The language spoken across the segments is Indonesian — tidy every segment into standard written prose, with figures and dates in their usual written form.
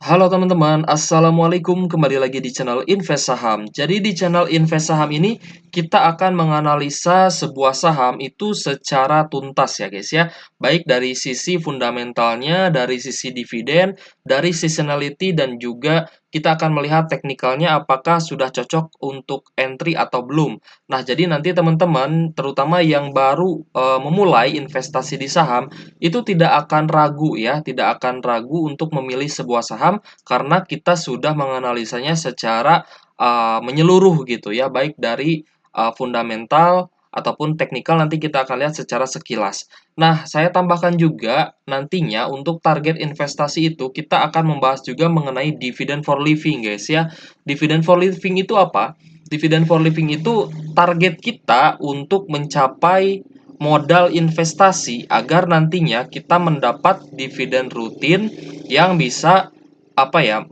Halo teman-teman, Assalamualaikum, kembali lagi di channel Invest Saham. Jadi di channel Invest Saham ini kita akan menganalisa sebuah saham itu secara tuntas ya guys ya. Baik dari sisi fundamentalnya, dari sisi dividen, dari seasonality dan juga kita akan melihat teknikalnya apakah sudah cocok untuk entry atau belum. Nah, jadi nanti teman-teman terutama yang baru memulai investasi di saham itu tidak akan ragu ya, tidak akan ragu untuk memilih sebuah saham karena kita sudah menganalisanya secara menyeluruh gitu ya, baik dari fundamental ataupun teknikal nanti kita akan lihat secara sekilas. Nah, saya tambahkan juga nantinya untuk target investasi itu kita akan membahas juga mengenai dividend for living guys ya. Dividend for living itu apa? Dividend for living itu target kita untuk mencapai modal investasi agar nantinya kita mendapat dividen rutin yang bisa apa ya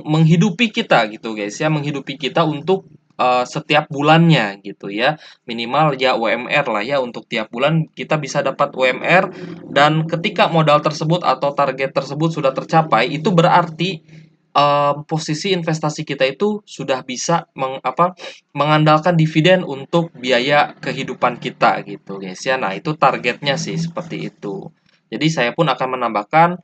menghidupi kita gitu guys ya, menghidupi kita untuk setiap bulannya gitu ya, minimal ya UMR lah ya, untuk tiap bulan kita bisa dapat UMR. Dan ketika modal tersebut atau target tersebut sudah tercapai, itu berarti posisi investasi kita itu sudah bisa mengandalkan dividen untuk biaya kehidupan kita gitu guys ya. Nah, itu targetnya sih seperti itu. Jadi saya pun akan menambahkan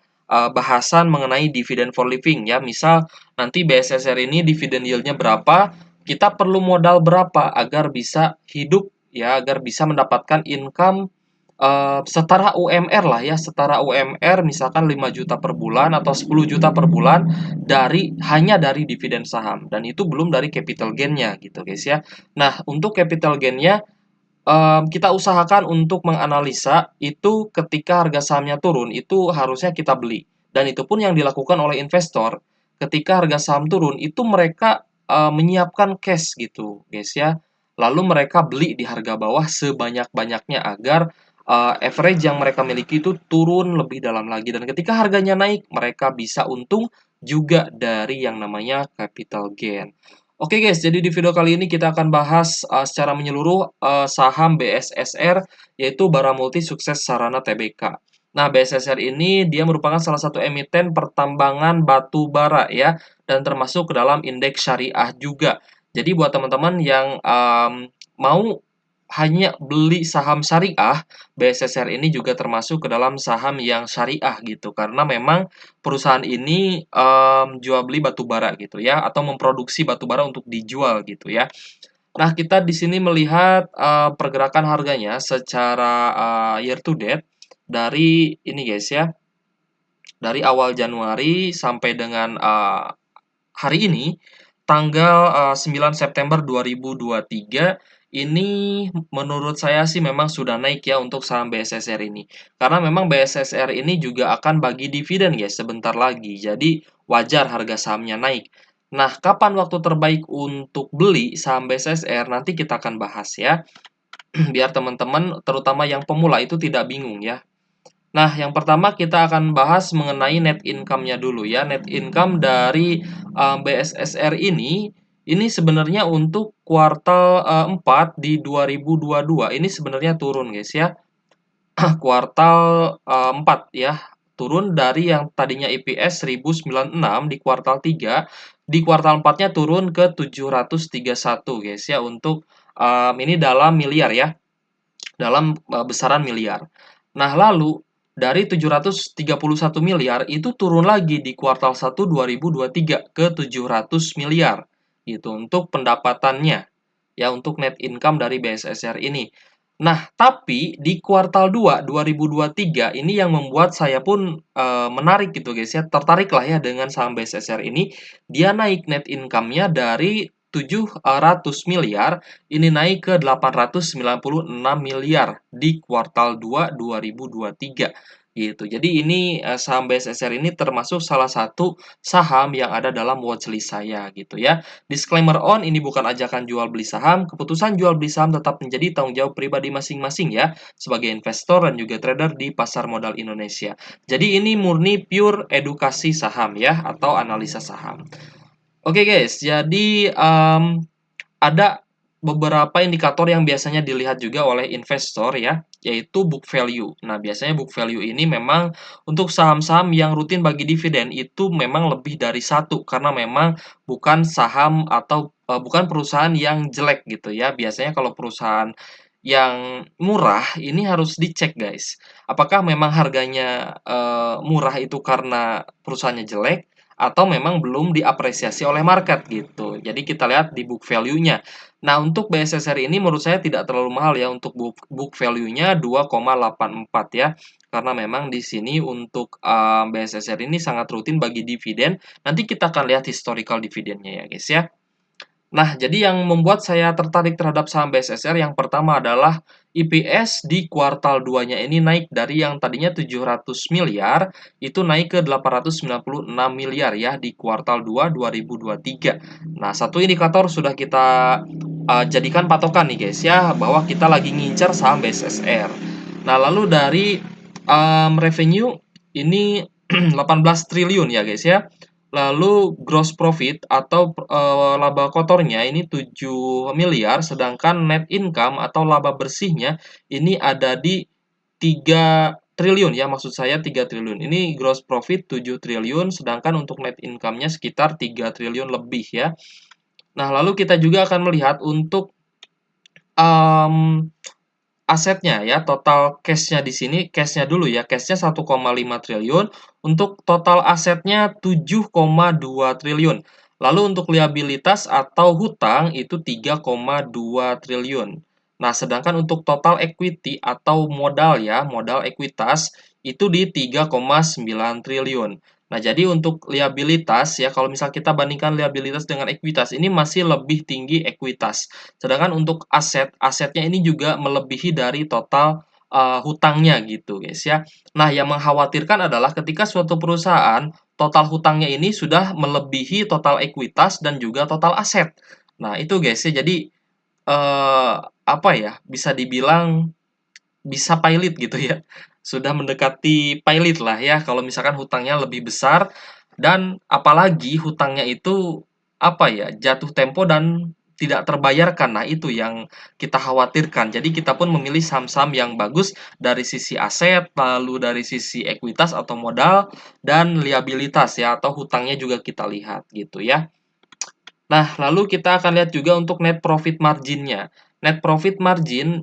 bahasan mengenai dividen for living ya. Misal nanti BSSR ini dividen yieldnya berapa, kita perlu modal berapa agar bisa hidup ya, agar bisa mendapatkan income setara UMR lah ya, setara UMR misalkan 5 juta per bulan atau 10 juta per bulan hanya dari dividen saham, dan itu belum dari capital gain-nya gitu guys ya. Nah, untuk capital gain-nya kita usahakan untuk menganalisa itu ketika harga sahamnya turun, itu harusnya kita beli. Dan itu pun yang dilakukan oleh investor, ketika harga saham turun, itu mereka menyiapkan cash gitu, guys ya. Lalu mereka beli di harga bawah sebanyak-banyaknya agar average yang mereka miliki itu turun lebih dalam lagi. Dan ketika harganya naik, mereka bisa untung juga dari yang namanya capital gain. Oke guys, jadi di video kali ini kita akan bahas secara menyeluruh saham BSSR, yaitu Bara Multi Sukses Sarana Tbk. Nah, BSSR ini dia merupakan salah satu emiten pertambangan batu bara ya, dan termasuk ke dalam indeks syariah juga. Jadi buat teman-teman yang mau hanya beli saham syariah, BSSR ini juga termasuk ke dalam saham yang syariah gitu. Karena memang perusahaan ini jual beli batu bara gitu ya, atau memproduksi batu bara untuk dijual gitu ya. Nah, kita di sini melihat pergerakan harganya secara year to date dari ini guys ya, dari awal Januari sampai dengan hari ini, tanggal 9 September 2023, ini menurut saya sih memang sudah naik ya untuk saham BSSR ini. Karena memang BSSR ini juga akan bagi dividen guys sebentar lagi. Jadi wajar harga sahamnya naik. Nah, kapan waktu terbaik untuk beli saham BSSR nanti kita akan bahas ya. Biar teman-teman terutama yang pemula itu tidak bingung ya. Nah, yang pertama kita akan bahas mengenai net income-nya dulu ya. Net income dari BSSR ini sebenarnya untuk kuartal 4 di 2022 ini sebenarnya turun guys ya. Kuartal 4 ya. Turun dari yang tadinya EPS 1096 di kuartal 3, di kuartal 4-nya turun ke 731 guys ya, untuk ini dalam miliar ya, dalam besaran miliar. Nah, lalu dari 731 miliar itu turun lagi di kuartal 1 2023 ke 700 miliar gitu untuk pendapatannya ya, untuk net income dari BSSR ini. Nah, tapi di kuartal 2 2023 ini yang membuat saya pun menarik gitu guys ya, tertarik lah ya dengan saham BSSR ini. Dia naik net income-nya dari 700 miliar ini naik ke 896 miliar di kuartal 2 2023 gitu. Jadi ini saham BSSR ini termasuk salah satu saham yang ada dalam watchlist saya gitu ya. Disclaimer on, ini bukan ajakan jual beli saham. Keputusan jual beli saham tetap menjadi tanggung jawab pribadi masing-masing ya, sebagai investor dan juga trader di pasar modal Indonesia. Jadi ini murni pure edukasi saham ya, atau analisa saham. Oke guys, jadi ada beberapa indikator yang biasanya dilihat juga oleh investor ya, yaitu book value. Nah, biasanya book value ini memang untuk saham-saham yang rutin bagi dividen itu memang lebih dari satu, karena memang bukan saham atau bukan perusahaan yang jelek gitu ya. Biasanya kalau perusahaan yang murah ini harus dicek guys. Apakah memang harganya murah itu karena perusahaannya jelek atau memang belum diapresiasi oleh market gitu. Jadi kita lihat di book value-nya. Nah, untuk BSSR ini menurut saya tidak terlalu mahal ya, untuk book value-nya 2,84 ya. Karena memang di sini untuk BSSR ini sangat rutin bagi dividen. Nanti kita akan lihat historical dividennya ya guys ya. Nah, jadi yang membuat saya tertarik terhadap saham BSSR yang pertama adalah EPS di kuartal 2-nya ini naik dari yang tadinya 700 miliar, itu naik ke 896 miliar ya di kuartal 2 2023. Nah, satu indikator sudah kita jadikan patokan nih guys ya, bahwa kita lagi ngincer saham BSSR. Nah, lalu dari revenue ini 18 triliun ya guys ya. Lalu gross profit atau laba kotornya ini 7 miliar, sedangkan net income atau laba bersihnya ini ada di 3 triliun ya, maksud saya 3 triliun. Ini gross profit 7 triliun, sedangkan untuk net income-nya sekitar 3 triliun lebih ya. Nah, lalu kita juga akan melihat untuk um, asetnya ya, total cash-nya di sini, cash-nya dulu ya, cash-nya 1,5 triliun, untuk total asetnya 7,2 triliun. Lalu untuk liabilitas atau hutang itu 3,2 triliun. Nah, sedangkan untuk total equity atau modal ya, modal ekuitas itu di 3,9 triliun. Nah, jadi untuk liabilitas ya, kalau misal kita bandingkan liabilitas dengan ekuitas, ini masih lebih tinggi ekuitas. Sedangkan untuk asetnya ini juga melebihi dari total hutangnya gitu guys ya. Nah, yang mengkhawatirkan adalah ketika suatu perusahaan total hutangnya ini sudah melebihi total ekuitas dan juga total aset. Nah, itu guys ya. Jadi apa ya? Bisa dibilang bisa pilot gitu ya. Sudah mendekati pilot lah ya kalau misalkan hutangnya lebih besar, dan apalagi hutangnya itu apa ya, jatuh tempo dan tidak terbayarkan. Nah, itu yang kita khawatirkan. Jadi kita pun memilih saham-saham yang bagus dari sisi aset, lalu dari sisi ekuitas atau modal, dan liabilitas ya, atau hutangnya juga kita lihat gitu ya. Nah, lalu kita akan lihat juga untuk net profit margin-nya. Net profit margin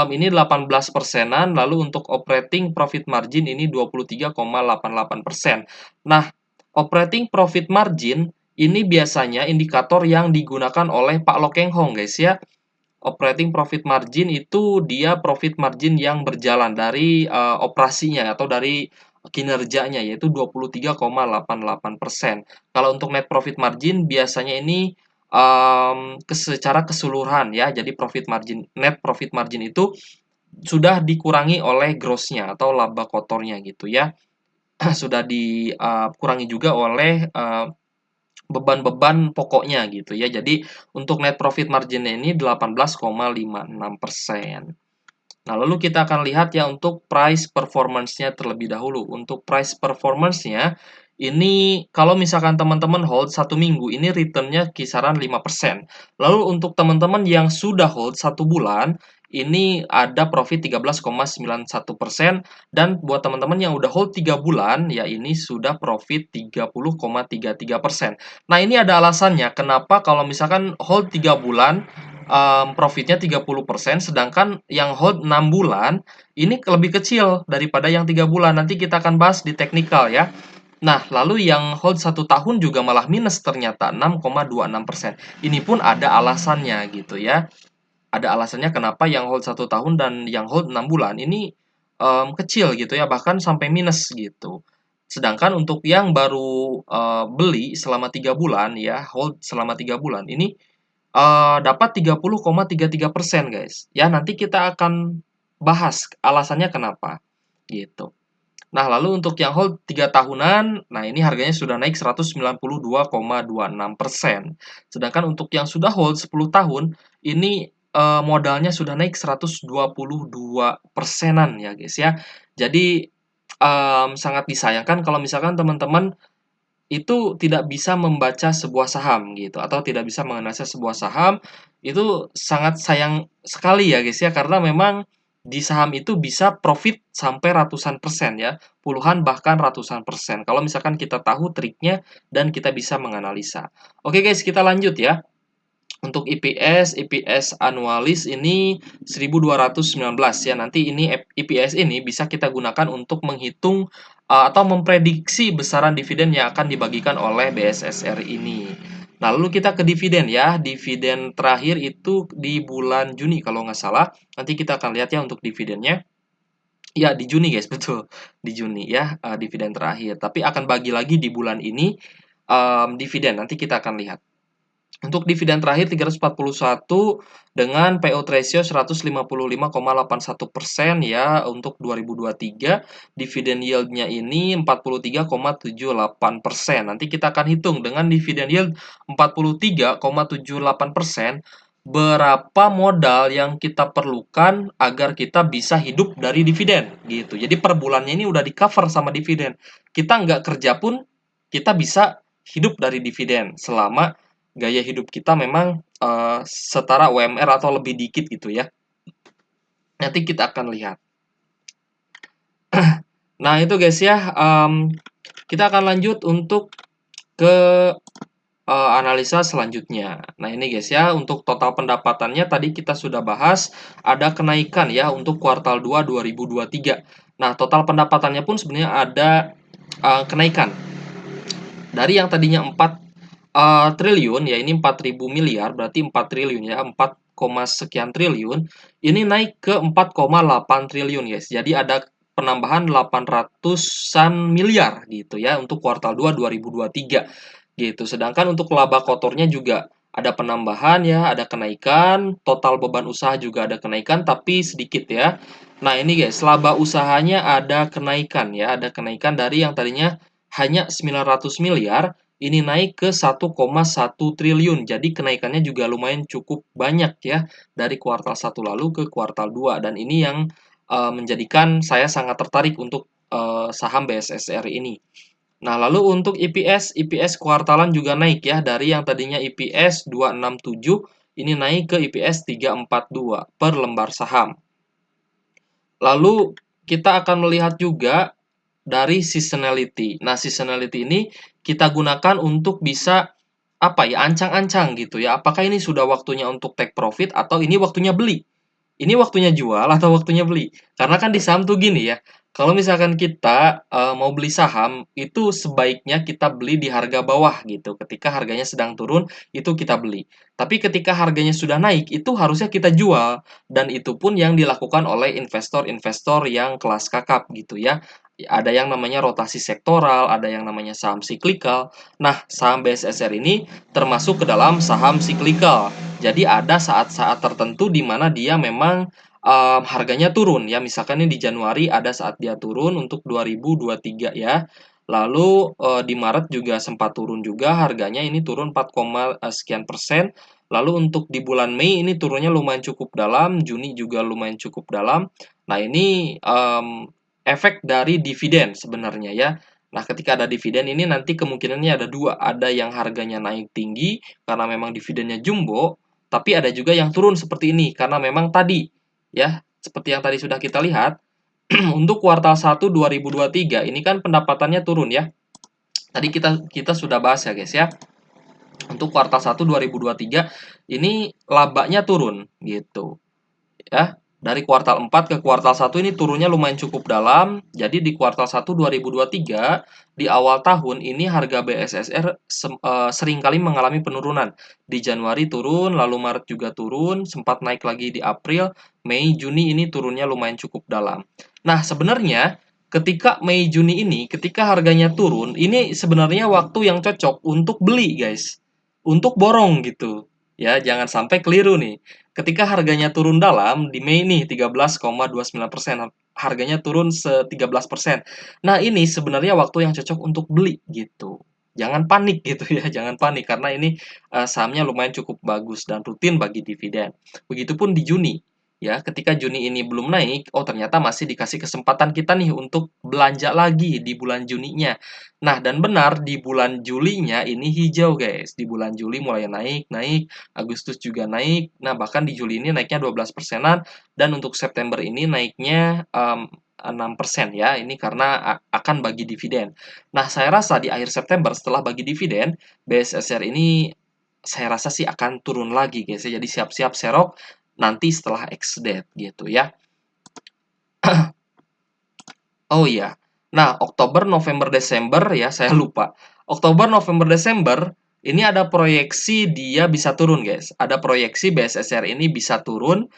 ini 18 persenan, lalu untuk operating profit margin ini 23,88%. Nah, operating profit margin ini biasanya indikator yang digunakan oleh Pak Lokeng Hong guys ya. Operating profit margin itu dia profit margin yang berjalan dari operasinya atau dari kinerjanya, yaitu 23,88%. Kalau untuk net profit margin biasanya ini secara keseluruhan ya. Jadi net profit margin itu sudah dikurangi oleh gross-nya atau laba kotornya gitu ya. Sudah dikurangi juga oleh beban-beban pokoknya gitu ya. Jadi untuk net profit margin ini 18,56%. Nah, lalu kita akan lihat ya untuk price performance-nya terlebih dahulu. Untuk price performance-nya, ini kalau misalkan teman-teman hold 1 minggu, ini return-nya kisaran 5%. Lalu untuk teman-teman yang sudah hold 1 bulan, ini ada profit 13,91%. Dan buat teman-teman yang udah hold 3 bulan, ya ini sudah profit 30,33%. Nah, ini ada alasannya. Kenapa kalau misalkan hold 3 bulan, profitnya 30%, sedangkan yang hold 6 bulan ini lebih kecil daripada yang 3 bulan. Nanti kita akan bahas di teknikal ya. Nah, lalu yang hold 1 tahun juga malah minus ternyata 6,26%. Ini pun ada alasannya gitu ya. Ada alasannya kenapa yang hold 1 tahun dan yang hold 6 bulan ini kecil gitu ya, bahkan sampai minus gitu. Sedangkan untuk yang baru beli selama 3 bulan ya, hold selama 3 bulan ini dapat 30,33% guys. Ya, nanti kita akan bahas alasannya kenapa, gitu. Nah, lalu untuk yang hold 3 tahunan, nah ini harganya sudah naik 192,26%. Sedangkan untuk yang sudah hold 10 tahun, ini modalnya sudah naik 122 persenan ya guys ya. Jadi sangat disayangkan kalau misalkan teman-teman itu tidak bisa membaca sebuah saham gitu atau tidak bisa menganalisa sebuah saham, itu sangat sayang sekali ya guys ya, karena memang di saham itu bisa profit sampai ratusan persen ya, puluhan bahkan ratusan persen kalau misalkan kita tahu triknya dan kita bisa menganalisa. Oke guys, kita lanjut ya. Untuk EPS annualis ini 1219 ya. Nanti ini EPS ini bisa kita gunakan untuk menghitung atau memprediksi besaran dividen yang akan dibagikan oleh BSSR ini. Nah, lalu kita ke dividen ya. Dividen terakhir itu di bulan Juni kalau nggak salah. Nanti kita akan lihat ya untuk dividennya. Ya, di Juni guys, betul. Di Juni ya, dividen terakhir. Tapi akan bagi lagi di bulan ini dividen. Nanti kita akan lihat. Untuk dividen terakhir 341 dengan payout ratio 155,81% ya untuk 2023. Dividen yield-nya ini 43,78%. Nanti kita akan hitung dengan dividen yield 43,78%, berapa modal yang kita perlukan agar kita bisa hidup dari dividen gitu. Jadi per bulannya ini udah di-cover sama dividen. Kita nggak kerja pun kita bisa hidup dari dividen selama gaya hidup kita memang setara UMR atau lebih dikit gitu ya. Nanti kita akan lihat. Nah itu guys ya, kita akan lanjut untuk ke analisa selanjutnya. Nah ini guys ya, untuk total pendapatannya tadi kita sudah bahas ada kenaikan ya untuk kuartal 2 2023. Nah total pendapatannya pun sebenarnya ada kenaikan dari yang tadinya 4 triliun ya, ini 4.000 miliar, berarti 4 triliun ya, 4, sekian triliun, ini naik ke 4,8 triliun guys. Jadi ada penambahan 800-an miliar gitu ya untuk kuartal 2 2023 gitu. Sedangkan untuk laba kotornya juga ada penambahan ya, ada kenaikan, total beban usaha juga ada kenaikan tapi sedikit ya. Nah, ini guys, laba usahanya ada kenaikan ya, ada kenaikan dari yang tadinya hanya 900 miliar ini naik ke 1,1 triliun. Jadi kenaikannya juga lumayan cukup banyak ya dari kuartal 1 lalu ke kuartal 2 dan ini yang menjadikan saya sangat tertarik untuk saham BSSR ini. Nah, lalu untuk EPS kuartalan juga naik ya dari yang tadinya EPS 267 ini naik ke EPS 342 per lembar saham. Lalu kita akan melihat juga dari seasonality. Nah, seasonality ini kita gunakan untuk bisa apa ya, ancang-ancang gitu ya. Apakah ini sudah waktunya untuk take profit atau ini waktunya beli? Ini waktunya jual atau waktunya beli? Karena kan di saham tuh gini ya, kalau misalkan kita mau beli saham, itu sebaiknya kita beli di harga bawah gitu. Ketika harganya sedang turun, itu kita beli. Tapi ketika harganya sudah naik, itu harusnya kita jual. Dan itu pun yang dilakukan oleh investor-investor yang kelas kakap gitu ya. Ada yang namanya rotasi sektoral, ada yang namanya saham siklikal. Nah, saham BSSR ini termasuk ke dalam saham siklikal. Jadi ada saat-saat tertentu di mana dia memang harganya turun ya. Misalkan ini di Januari ada saat dia turun untuk 2023 ya. Lalu di Maret juga sempat turun juga harganya ini turun 4, sekian persen. Lalu untuk di bulan Mei ini turunnya lumayan cukup dalam, Juni juga lumayan cukup dalam. Nah, ini efek dari dividen sebenarnya ya. Nah, ketika ada dividen ini nanti kemungkinannya ada dua, ada yang harganya naik tinggi karena memang dividennya jumbo, tapi ada juga yang turun seperti ini karena memang tadi ya, seperti yang tadi sudah kita lihat untuk kuartal 1 2023 ini kan pendapatannya turun ya. Tadi kita sudah bahas ya guys ya. Untuk kuartal 1 2023 ini labanya turun gitu ya. Dari kuartal 4 ke kuartal 1 ini turunnya lumayan cukup dalam. Jadi di kuartal 1 2023 di awal tahun ini harga BSSR seringkali mengalami penurunan. Di Januari turun, lalu Maret juga turun, sempat naik lagi di April, Mei, Juni ini turunnya lumayan cukup dalam. Nah, sebenarnya ketika Mei Juni ini ketika harganya turun, ini sebenarnya waktu yang cocok untuk beli, guys. Untuk borong gitu. Ya, jangan sampai keliru nih. Ketika harganya turun dalam di Mei nih 13,29%, harganya turun 13%. Nah, ini sebenarnya waktu yang cocok untuk beli gitu. Jangan panik gitu ya, jangan panik karena ini sahamnya lumayan cukup bagus dan rutin bagi dividen. Begitupun di Juni. ya, ketika Juni ini belum naik, oh ternyata masih dikasih kesempatan kita nih untuk belanja lagi di bulan Juninya. Nah, dan benar di bulan Julinya ini hijau, guys. Di bulan Juli mulai naik, naik, Agustus juga naik. Nah, bahkan di Juli ini naiknya 12 persenan dan untuk September ini naiknya 6% ya. Ini karena akan bagi dividen. Nah, saya rasa di akhir September setelah bagi dividen, BSSR ini saya rasa sih akan turun lagi, guys ya. Jadi siap-siap serok nanti setelah ex-date gitu ya. Oh iya. Nah, Oktober, November, Desember ya, saya lupa. Oktober, November, Desember ini ada proyeksi dia bisa turun, guys. Ada proyeksi BSSR ini bisa turun.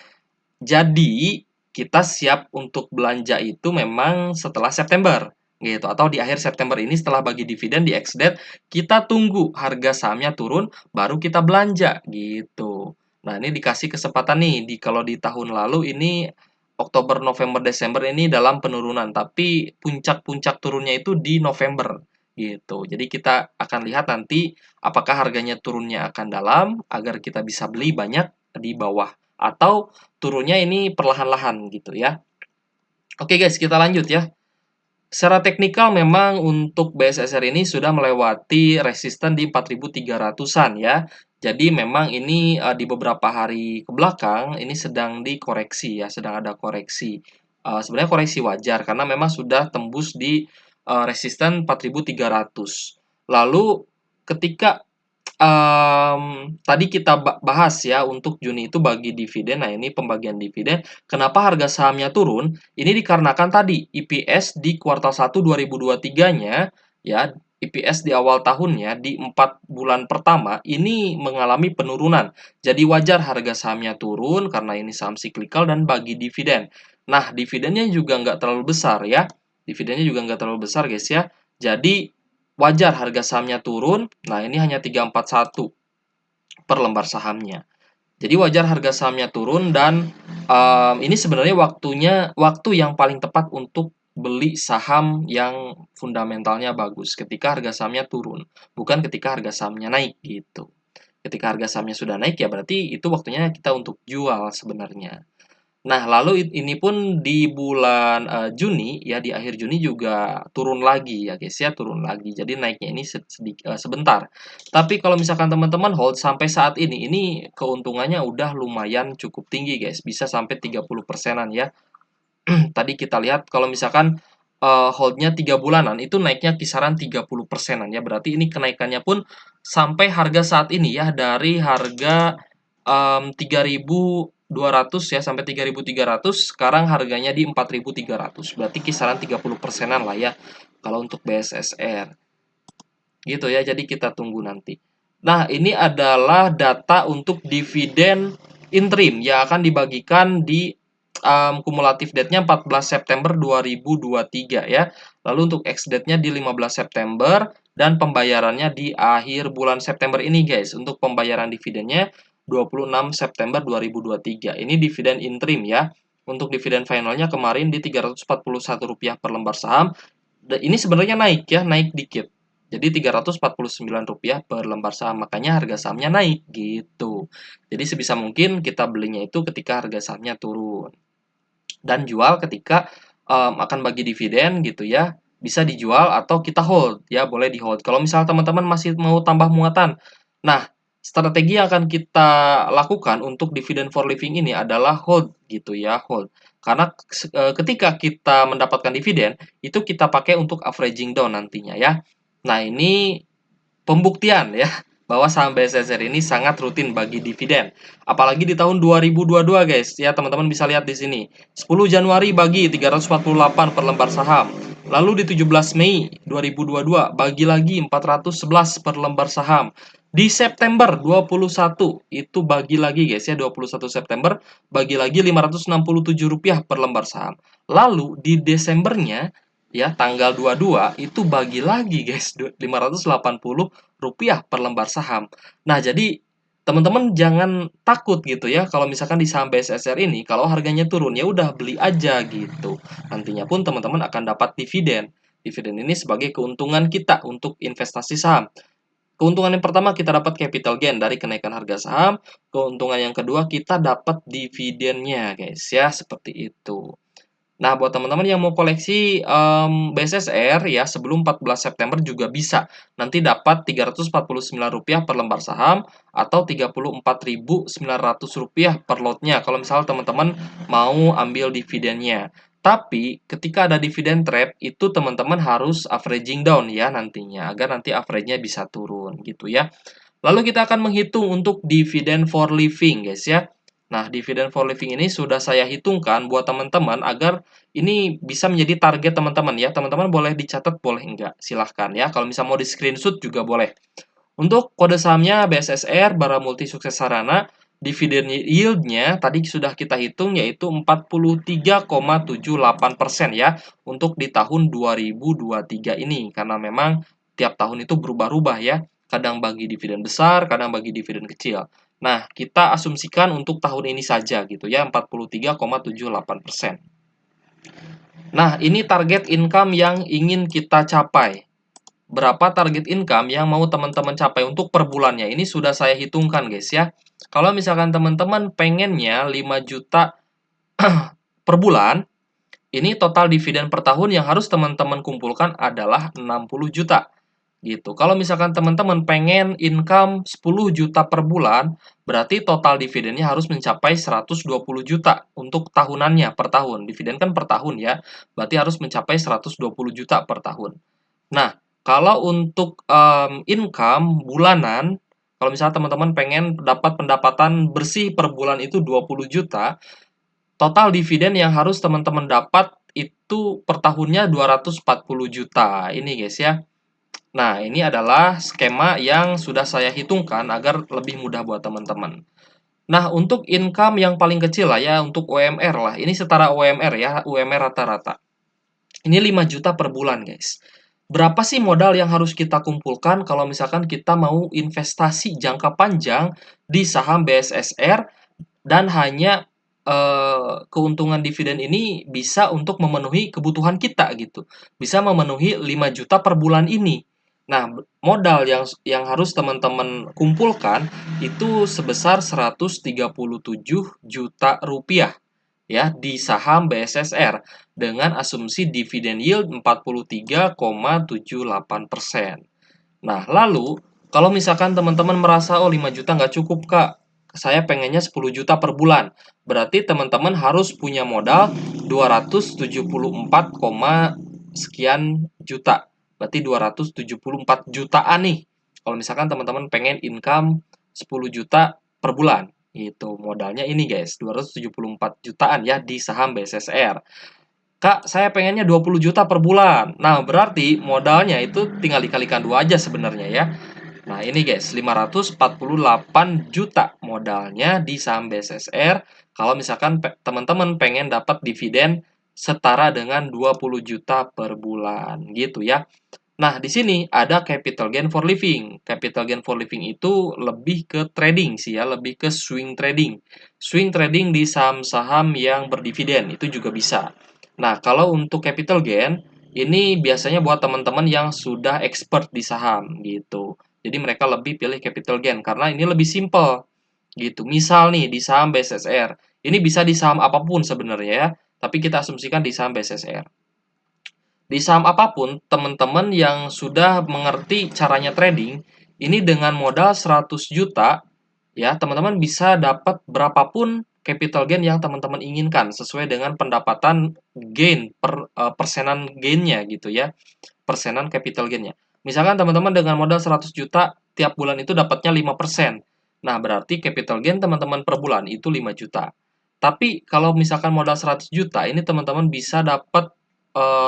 Jadi, kita siap untuk belanja itu memang setelah September gitu atau di akhir September ini setelah bagi dividen di ex-date, kita tunggu harga sahamnya turun baru kita belanja gitu. Nah, ini dikasih kesempatan nih kalau di tahun lalu ini Oktober, November, Desember ini dalam penurunan, tapi puncak-puncak turunnya itu di November gitu. Jadi kita akan lihat nanti apakah harganya turunnya akan dalam agar kita bisa beli banyak di bawah atau turunnya ini perlahan-lahan gitu ya. Oke guys, kita lanjut ya. Secara teknikal memang untuk BSSR ini sudah melewati resisten di 4.300-an ya. Jadi memang ini di beberapa hari ke belakang ini sedang dikoreksi ya, sedang ada koreksi. Sebenarnya koreksi wajar karena memang sudah tembus di resisten 4.300. Lalu ketika tadi kita bahas ya untuk Juni itu bagi dividen. Nah, ini pembagian dividen. Kenapa harga sahamnya turun? Ini dikarenakan tadi EPS di kuartal 1 2023-nya ya, EPS di awal tahunnya di 4 bulan pertama ini mengalami penurunan. Jadi wajar harga sahamnya turun karena ini saham siklikal dan bagi dividen. Nah, dividennya juga nggak terlalu besar ya. Dividennya juga nggak terlalu besar guys ya. Jadi wajar harga sahamnya turun. Nah, ini hanya 341 per lembar sahamnya. Jadi wajar harga sahamnya turun dan ini sebenarnya waktu yang paling tepat untuk beli saham yang fundamentalnya bagus ketika harga sahamnya turun, bukan ketika harga sahamnya naik gitu. Ketika harga sahamnya sudah naik ya berarti itu waktunya kita untuk jual sebenarnya. Nah, lalu ini pun di bulan Juni ya, di akhir Juni juga turun lagi ya guys ya, turun lagi. Jadi naiknya ini sebentar. Tapi kalau misalkan teman-teman hold sampai saat ini keuntungannya udah lumayan cukup tinggi guys, bisa sampai 30 persenan ya. Tadi kita lihat kalau misalkan hold-nya 3 bulanan itu naiknya kisaran 30 persenan ya. Berarti ini kenaikannya pun sampai harga saat ini ya, dari harga 3.200 ya sampai 3.300, sekarang harganya di 4.300. Berarti kisaran 30 persenan lah ya kalau untuk BSSR. Gitu ya, jadi kita tunggu nanti. Nah, ini adalah data untuk dividen interim yang akan dibagikan di kumulatif date-nya 14 September 2023 ya. Lalu untuk ex date-nya di 15 September dan pembayarannya di akhir bulan September ini guys. Untuk pembayaran dividennya 26 September 2023. Ini dividen interim ya. Untuk dividen finalnya kemarin di Rp341 per lembar saham. Ini sebenarnya naik ya, naik dikit. Jadi Rp349 per lembar saham, makanya harga sahamnya naik gitu. Jadi sebisa mungkin kita belinya itu ketika harga sahamnya turun. Dan jual ketika akan bagi dividen gitu ya. Bisa dijual atau kita hold ya, boleh di hold. Kalau misalnya teman-teman masih mau tambah muatan. Nah, strategi yang akan kita lakukan untuk dividen for living ini adalah hold gitu ya, hold. Karena ketika kita mendapatkan dividen, itu kita pakai untuk averaging down nantinya ya. Nah, ini pembuktian ya bahwa saham BSSR ini sangat rutin bagi dividen. Apalagi di tahun 2022 guys. Ya, teman-teman bisa lihat di sini. 10 Januari bagi 348 per lembar saham. Lalu di 17 Mei 2022 bagi lagi 411 per lembar saham. Di September 21 itu bagi lagi guys ya, 21 September bagi lagi Rp567 per lembar saham. Lalu di Desembernya ya tanggal 22 itu bagi lagi guys Rp580 per lembar saham. Nah, jadi teman-teman jangan takut gitu ya kalau misalkan di saham BSSR ini kalau harganya turun ya udah beli aja gitu. Nantinya pun teman-teman akan dapat dividen. Dividen ini sebagai keuntungan kita untuk investasi saham. Keuntungan yang pertama kita dapat capital gain dari kenaikan harga saham. Keuntungan yang kedua kita dapat dividennya guys ya, seperti itu. Nah, buat teman-teman yang mau koleksi BSSR ya sebelum 14 September juga bisa. Nanti dapat Rp349 per lembar saham atau Rp34.900 per lotnya kalau misalnya teman-teman mau ambil dividennya. Tapi ketika ada dividen trap itu teman-teman harus averaging down ya nantinya agar nanti average-nya bisa turun gitu ya. Lalu kita akan menghitung untuk dividen for living guys ya. Nah, dividen for living ini sudah saya hitungkan buat teman-teman agar ini bisa menjadi target teman-teman ya. Teman-teman boleh dicatat, boleh enggak. Silahkan ya. Kalau misalnya mau di-screenshot juga boleh. Untuk kode sahamnya BSSR, Bara Multi Sukses Sarana, dividen yield-nya tadi sudah kita hitung yaitu 43,78% ya untuk di tahun 2023 ini. Karena memang tiap tahun itu berubah-ubah ya. Kadang bagi dividen besar, kadang bagi dividen kecil. Nah, kita asumsikan untuk tahun ini saja gitu ya, 43,78%. Nah, ini target income yang ingin kita capai. Berapa target income yang mau teman-teman capai untuk per bulannya? Ini sudah saya hitungkan, guys ya. Kalau misalkan teman-teman pengennya 5 juta per bulan, ini total dividen per tahun yang harus teman-teman kumpulkan adalah 60 juta. Gitu. Kalau misalkan teman-teman pengen income 10 juta per bulan, berarti total dividennya harus mencapai 120 juta untuk tahunannya per tahun. Dividen kan per tahun ya, berarti harus mencapai 120 juta per tahun. Nah, kalau untuk income bulanan, kalau misalnya teman-teman pengen dapat pendapatan bersih per bulan itu 20 juta, total dividen yang harus teman-teman dapat itu per tahunnya 240 juta. Ini guys ya. Nah, ini adalah skema yang sudah saya hitungkan agar lebih mudah buat teman-teman. Nah, untuk income yang paling kecil lah ya, untuk UMR lah. Ini setara UMR ya, UMR rata-rata. Ini 5 juta per bulan, guys. Berapa sih modal yang harus kita kumpulkan kalau misalkan kita mau investasi jangka panjang di saham BSSR dan hanya keuntungan dividen ini bisa untuk memenuhi kebutuhan kita gitu. Bisa memenuhi 5 juta per bulan ini. Nah, modal yang harus teman-teman kumpulkan itu sebesar 137 juta rupiah ya di saham BSSR dengan asumsi dividen yield 43,78%. Nah, lalu kalau misalkan teman-teman merasa oh 5 juta nggak cukup Kak, saya pengennya 10 juta per bulan. Berarti teman-teman harus punya modal 274, sekian juta. Berarti 274 jutaan nih. Kalau misalkan teman-teman pengen income 10 juta per bulan. Itu modalnya ini guys, 274 jutaan ya di saham BSSR. Kak, saya pengennya 20 juta per bulan. Nah, berarti modalnya itu tinggal dikalikan 2 aja sebenarnya ya. Nah, ini guys, 548 juta modalnya di saham BSSR. Kalau misalkan teman-teman pengen dapat dividen setara dengan 20 juta per bulan gitu ya. Nah, di sini ada capital gain for living. Capital gain for living itu lebih ke trading sih ya, lebih ke swing trading. Swing trading di saham-saham yang berdividen itu juga bisa. Nah, kalau untuk capital gain, ini biasanya buat teman-teman yang sudah expert di saham gitu. Jadi mereka lebih pilih capital gain karena ini lebih simple gitu. Misal nih di saham BSSR, ini bisa di saham apapun sebenarnya ya, tapi kita asumsikan di saham BSSR. Di saham apapun, teman-teman yang sudah mengerti caranya trading, ini dengan modal 100 juta, ya, teman-teman bisa dapat berapapun capital gain yang teman-teman inginkan sesuai dengan pendapatan gain persenan gainnya gitu ya. Persenan capital gainnya. Misalkan teman-teman dengan modal 100 juta tiap bulan itu dapatnya 5%. Nah, berarti capital gain teman-teman per bulan itu 5 juta. Tapi kalau misalkan modal 100 juta, ini teman-teman bisa dapat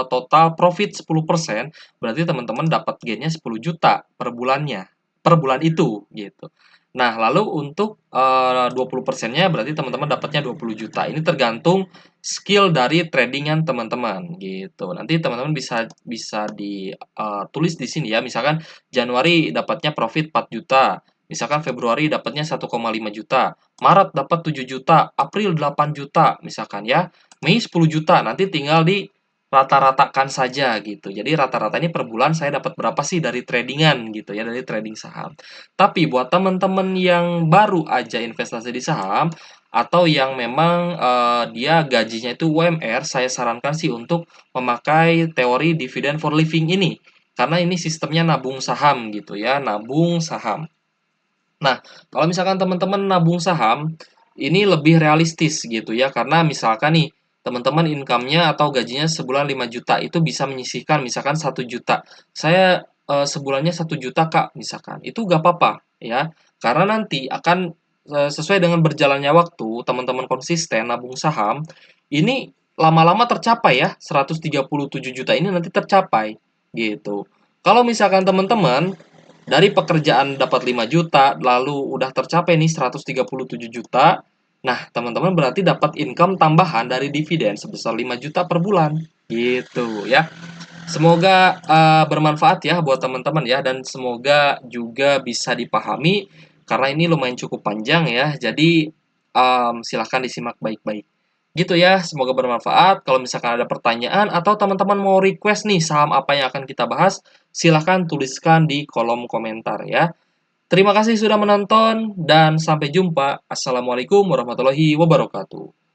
total profit 10%, berarti teman-teman dapat gainnya 10 juta per bulannya, per bulan itu gitu. Nah, lalu untuk 20%-nya berarti teman-teman dapatnya 20 juta. Ini tergantung skill dari tradingan teman-teman gitu. Nanti teman-teman bisa bisa ditulis di sini ya. Misalkan Januari dapatnya profit 4 juta. Misalkan Februari dapatnya 1,5 juta. Maret dapat 7 juta, April 8 juta misalkan ya. Mei 10 juta. Nanti tinggal di rata-ratakan saja gitu. Jadi rata-rata ini per bulan saya dapat berapa sih dari tradingan gitu ya, dari trading saham. Tapi buat teman-teman yang baru aja investasi di saham atau yang memang dia gajinya itu UMR, saya sarankan sih untuk memakai teori dividen for living ini. Karena ini sistemnya nabung saham gitu ya, nabung saham. Nah, kalau misalkan teman-teman nabung saham, ini lebih realistis gitu ya, karena misalkan nih, teman-teman income-nya atau gajinya sebulan 5 juta, itu bisa menyisihkan misalkan 1 juta. Saya sebulannya 1 juta Kak, misalkan. Itu gak apa-apa ya, karena nanti akan sesuai dengan berjalannya waktu, teman-teman konsisten nabung saham, ini lama-lama tercapai ya, 137 juta ini nanti tercapai gitu. Kalau misalkan teman-teman dari pekerjaan dapat 5 juta, lalu udah tercapai nih 137 juta. Nah, teman-teman berarti dapat income tambahan dari dividen sebesar 5 juta per bulan. Gitu ya. Semoga bermanfaat ya buat teman-teman ya, dan semoga juga bisa dipahami karena ini lumayan cukup panjang ya. Jadi silahkan disimak baik-baik. Gitu ya, semoga bermanfaat. Kalau misalkan ada pertanyaan atau teman-teman mau request nih saham apa yang akan kita bahas, silahkan tuliskan di kolom komentar ya. Terima kasih sudah menonton dan sampai jumpa. Assalamualaikum warahmatullahi wabarakatuh.